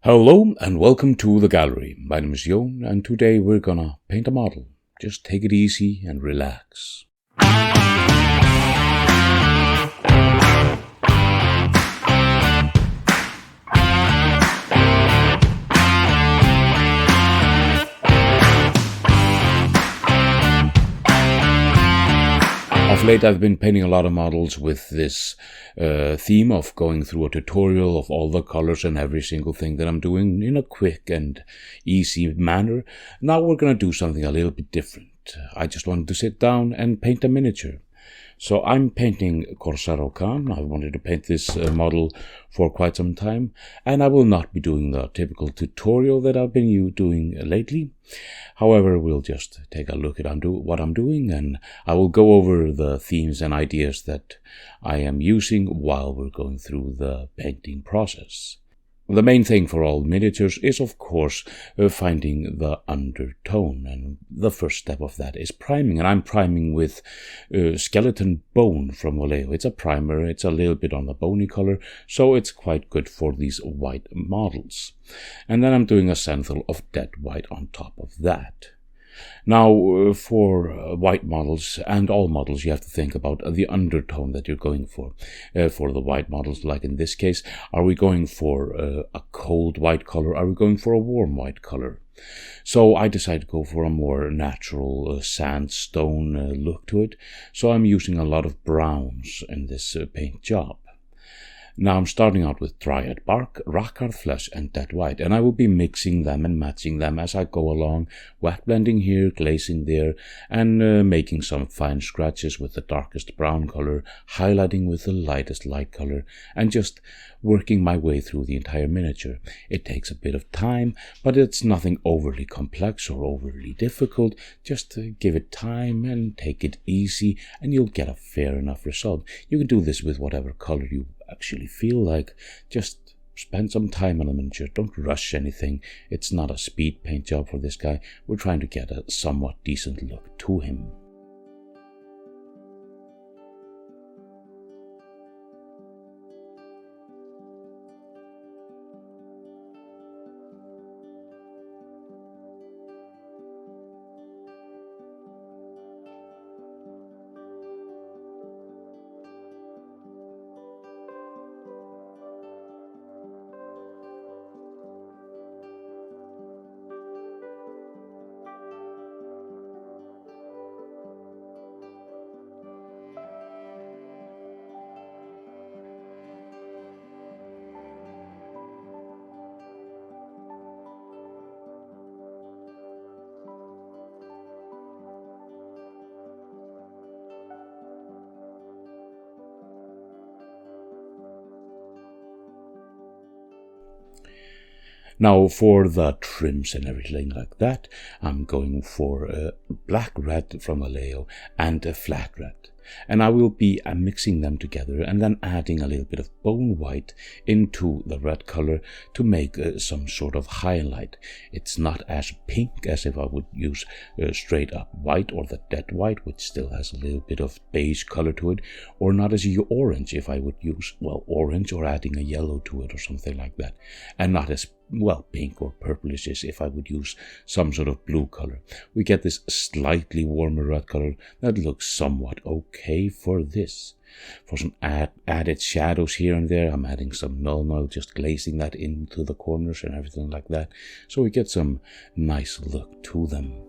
Hello and welcome to the gallery. My name is Jon and today we're gonna paint a model. Just take it easy and relax. Of late I've been painting a lot of models with this theme of going through a tutorial of all the colors and every single thing that I'm doing in a quick and easy manner. Now we're going to do something a little bit different. I just wanted to sit down and paint a miniature. So I'm painting Corsaro Khan. I've wanted to paint this model for quite some time, and I will not be doing the typical tutorial that I've been doing lately. However, we'll just take a look at what I'm doing, and I will go over the themes and ideas that I am using while we're going through the painting process. The main thing for all miniatures is, of course, finding the undertone, and the first step of that is priming, and I'm priming with Skeleton Bone from Vallejo. It's a primer, it's a little bit on the bony color, so it's quite good for these white models. And then I'm doing a Zenithal of Dead White on top of that. Now, for white models and all models, you have to think about the undertone that you're going for. For the white models, like in this case, are we going for a cold white color? Are we going for a warm white color? So I decided to go for a more natural sandstone look to it. So I'm using a lot of browns in this paint job. Now I'm starting out with Dryad Bark, Rockart Flesh and Dead White, and I will be mixing them and matching them as I go along, wet blending here, glazing there, and making some fine scratches with the darkest brown color, highlighting with the lightest light color, and just working my way through the entire miniature. It takes a bit of time, but it's nothing overly complex or overly difficult. Just give it time and take it easy, and you'll get a fair enough result. You can do this with whatever color you actually feel like. Just spend some time on a miniature. Don't rush anything. It's not a speed paint job for this guy. We're trying to get a somewhat decent look to him. Now for the trims and everything like that, I'm going for black red from Vallejo and a flat red. And I will be mixing them together and then adding a little bit of bone white into the red color to make some sort of highlight. It's not as pink as if I would use straight up white or the dead white, which still has a little bit of beige color to it, or not as orange if I would use, well, orange or adding a yellow to it or something like that, and not as well, pink or purplish as if I would use some sort of blue color. We get this slightly warmer red color that looks somewhat okay for this. For some added shadows here and there, I'm adding some null, just glazing that into the corners and everything like that, so we get some nice look to them.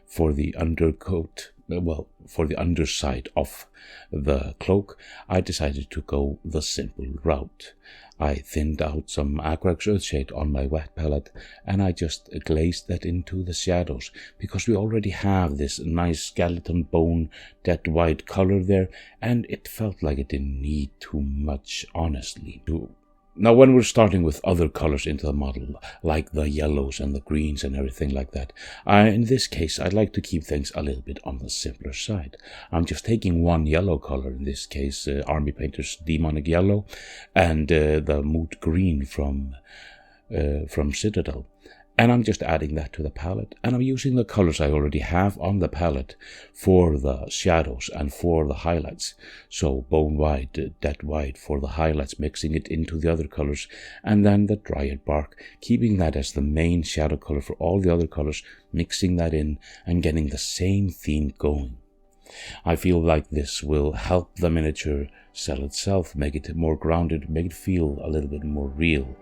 For the undercoat, for the underside of the cloak, I decided to go the simple route. I thinned out some Acrylic Earthshade on my wet palette, and I just glazed that into the shadows, because we already have this nice skeleton bone dead white color there, and it felt like it didn't need too much, honestly. Now, when we're starting with other colors into the model, like the yellows and the greens and everything like that, in this case, I'd like to keep things a little bit on the simpler side. I'm just taking one yellow color, in this case, Army Painter's Demonic Yellow, and the Mood Green from Citadel. And I'm just adding that to the palette, and I'm using the colors I already have on the palette for the shadows and for the highlights. So bone white, dead white for the highlights, mixing it into the other colors, and then the Dryad Bark, keeping that as the main shadow color for all the other colors, mixing that in and getting the same theme going. I feel like this will help the miniature sell itself, make it more grounded, make it feel a little bit more real.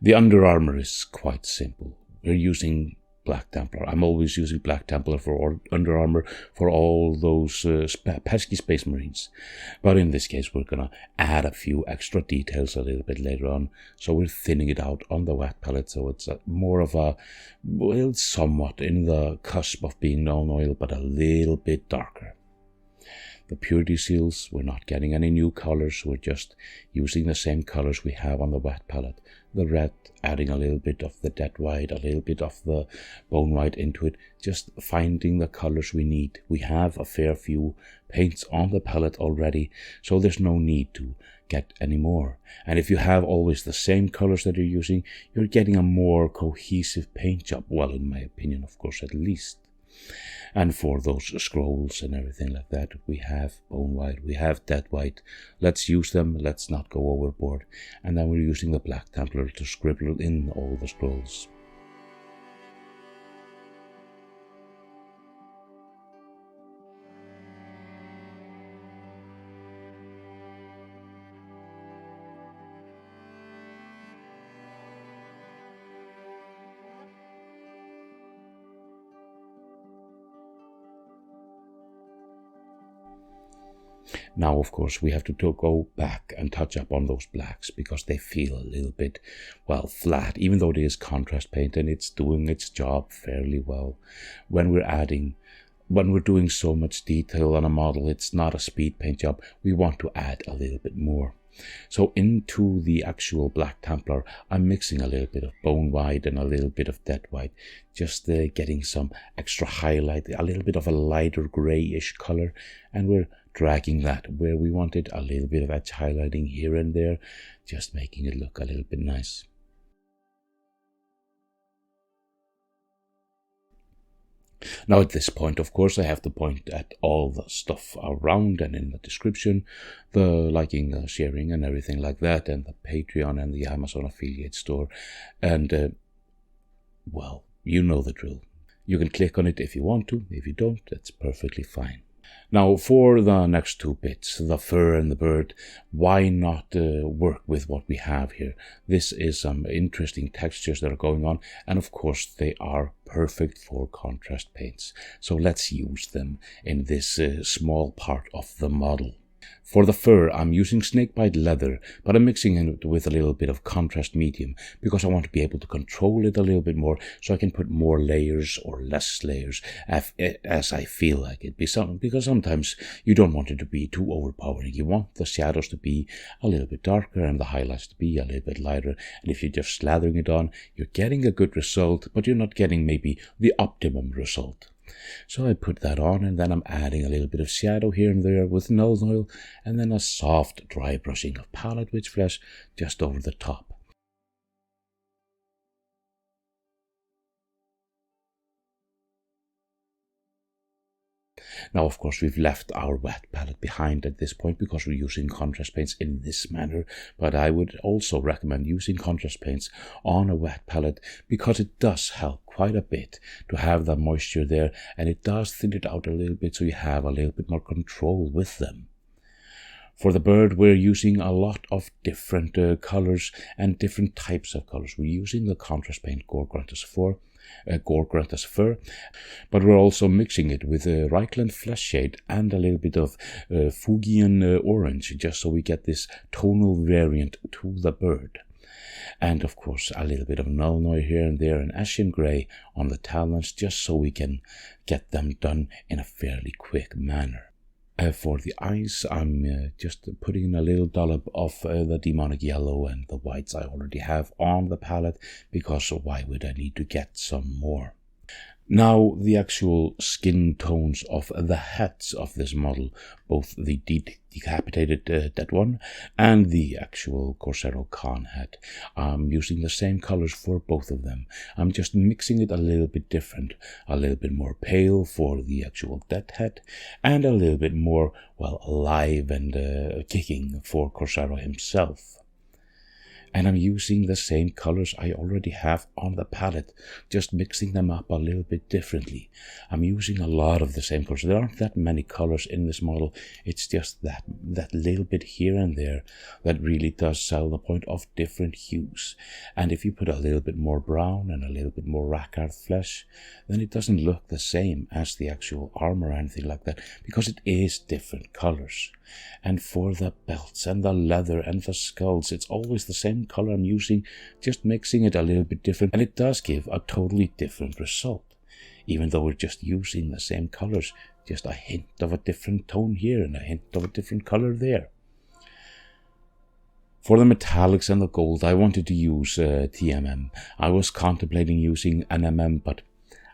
The Under Armour is quite simple. We're using Black Templar. I'm always using Black Templar for Under Armour for all those pesky Space Marines. But in this case, we're going to add a few extra details a little bit later on. So we're thinning it out on the wet palette, so it's more of a, well, somewhat in the cusp of being non-oil, but a little bit darker. The purity seals, we're not getting any new colors, we're just using the same colors we have on the wet palette. The red, adding a little bit of the dead white, a little bit of the bone white into it, just finding the colors we need. We have a fair few paints on the palette already, so there's no need to get any more. And if you have always the same colors that you're using, you're getting a more cohesive paint job, well, in my opinion, of course, at least. And for those scrolls and everything like that, we have bone white, we have dead white. Let's use them, let's not go overboard. And then we're using the Black Templar to scribble in all the scrolls. Now, of course, we have to go back and touch up on those blacks because they feel a little bit, well, flat, even though it is contrast paint and it's doing its job fairly well. When we're doing so much detail on a model, it's not a speed paint job. We want to add a little bit more. So into the actual Black Templar, I'm mixing a little bit of bone white and a little bit of dead white, just getting some extra highlight, a little bit of a lighter grayish color, and we're dragging that where we wanted, a little bit of edge highlighting here and there, just making it look a little bit nice. Now at this point, of course, I have to point at all the stuff around and in the description, the liking, sharing and everything like that, and the Patreon and the Amazon affiliate store. And, well, you know the drill. You can click on it if you want to. If you don't, that's perfectly fine. Now, for the next two bits, the fur and the bird, why not work with what we have here? This is some interesting textures that are going on, and of course they are perfect for contrast paints. So let's use them in this small part of the model. For the fur, I'm using snakebite leather, but I'm mixing it with a little bit of contrast medium because I want to be able to control it a little bit more so I can put more layers or less layers as I feel like it. Because sometimes you don't want it to be too overpowering. You want the shadows to be a little bit darker and the highlights to be a little bit lighter. And if you're just slathering it on, you're getting a good result, but you're not getting maybe the optimum result. So I put that on, and then I'm adding a little bit of shadow here and there with nose oil, and then a soft dry brushing of palette witch flesh just over the top. Now, of course, we've left our wet palette behind at this point because we're using contrast paints in this manner, but I would also recommend using contrast paints on a wet palette because it does help quite a bit to have the moisture there, and it does thin it out a little bit so you have a little bit more control with them. For the bird, we're using a lot of different colors and different types of colors. We're using the contrast paint Gore-Grunter's Fur, but we're also mixing it with a Reichland Flesh Shade and a little bit of Fuegian Orange, just so we get this tonal variant to the bird. And of course, a little bit of Null-Noir here and there, and Ashen Grey on the talons, just so we can get them done in a fairly quick manner. For the eyes, I'm just putting in a little dollop of the demonic yellow and the whites I already have on the palette, because why would I need to get some more? Now, the actual skin tones of the heads of this model, both the decapitated dead one and the actual Corsaro Khan head, I'm using the same colors for both of them. I'm just mixing it a little bit different, a little bit more pale for the actual dead head, and a little bit more, well, alive and kicking for Corsaro himself. And I'm using the same colors I already have on the palette, just mixing them up a little bit differently. I'm using a lot of the same colors. There aren't that many colors in this model. It's just that little bit here and there that really does sell the point of different hues. And if you put a little bit more brown and a little bit more Rackard flesh, then it doesn't look the same as the actual armor or anything like that, because it is different colors. And for the belts and the leather and the skulls, it's always the same color I'm using, just mixing it a little bit different, and it does give a totally different result. Even though we're just using the same colors, just a hint of a different tone here and a hint of a different color there. For the metallics and the gold, I wanted to use TMM. I was contemplating using NMM, but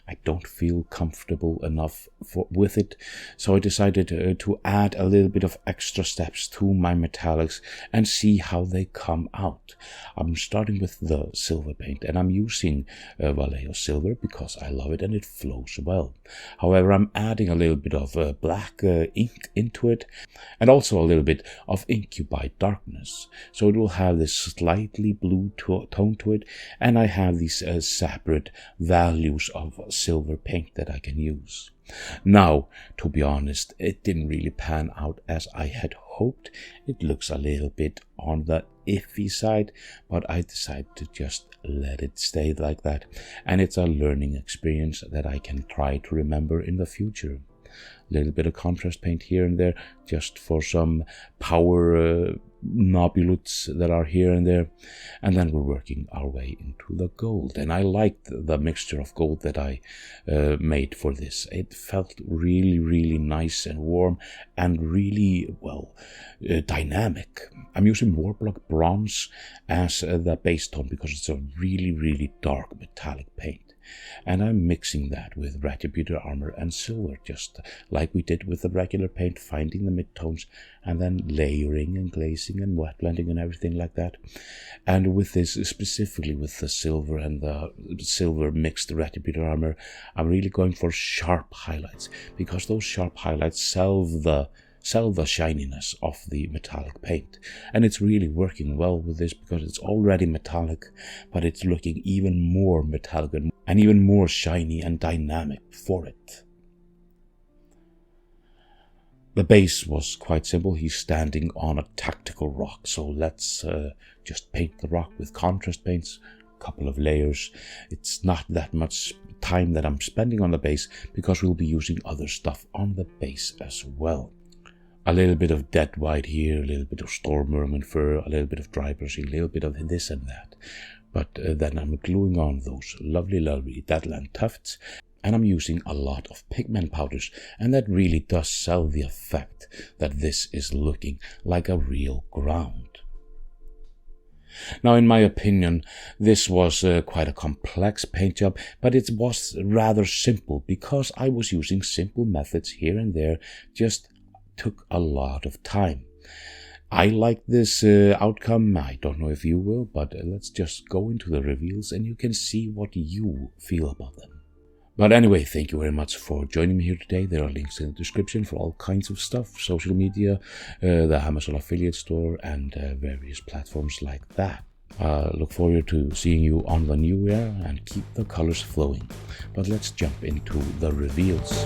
I don't feel comfortable enough with it, so I decided to add a little bit of extra steps to my metallics and see how they come out. I'm starting with the silver paint, and I'm using Vallejo silver because I love it and it flows well. However, I'm adding a little bit of black ink into it, and also a little bit of Incubi darkness, so it will have this slightly blue tone to it, and I have these separate values of silver paint that I can use. Now, to be honest, it didn't really pan out as I had hoped. It looks a little bit on the iffy side, but I decided to just let it stay like that, and it's a learning experience that I can try to remember in the future. A little bit of contrast paint here and there, just for some power nobulets that are here and there, and then we're working our way into the gold. And I liked the mixture of gold that I made for this. It felt really nice and warm and really, well, dynamic. I'm using Warblock Bronze as the base tone because it's a really dark metallic paint. And I'm mixing that with Retributor Armor and silver, just like we did with the regular paint, finding the midtones and then layering and glazing and wet blending and everything like that. And with this, specifically with the silver and the silver mixed Retributor Armor, I'm really going for sharp highlights, because those sharp highlights sell the shininess of the metallic paint. And it's really working well with this because it's already metallic, but it's looking even more metallic and even more shiny and dynamic for it. The base was quite simple. He's standing on a tactical rock, so let's just paint the rock with contrast paints, a couple of layers. It's not that much time that I'm spending on the base because we'll be using other stuff on the base as well. A little bit of dead white here, a little bit of storm ermine fur, a little bit of dry brushing, a little bit of this and that. But then I'm gluing on those lovely Deadland tufts, and I'm using a lot of pigment powders, and that really does sell the effect that this is looking like a real ground. Now, in my opinion, this was quite a complex paint job, but it was rather simple because I was using simple methods here and there, just took a lot of time. I like this outcome. I don't know if you will, but let's just go into the reveals and you can see what you feel about them. But anyway, thank you very much for joining me here today. There are links in the description for all kinds of stuff, social media, the Amazon affiliate store, and various platforms like that. Look forward to seeing you on the new year, and keep the colors flowing. But let's jump into the reveals.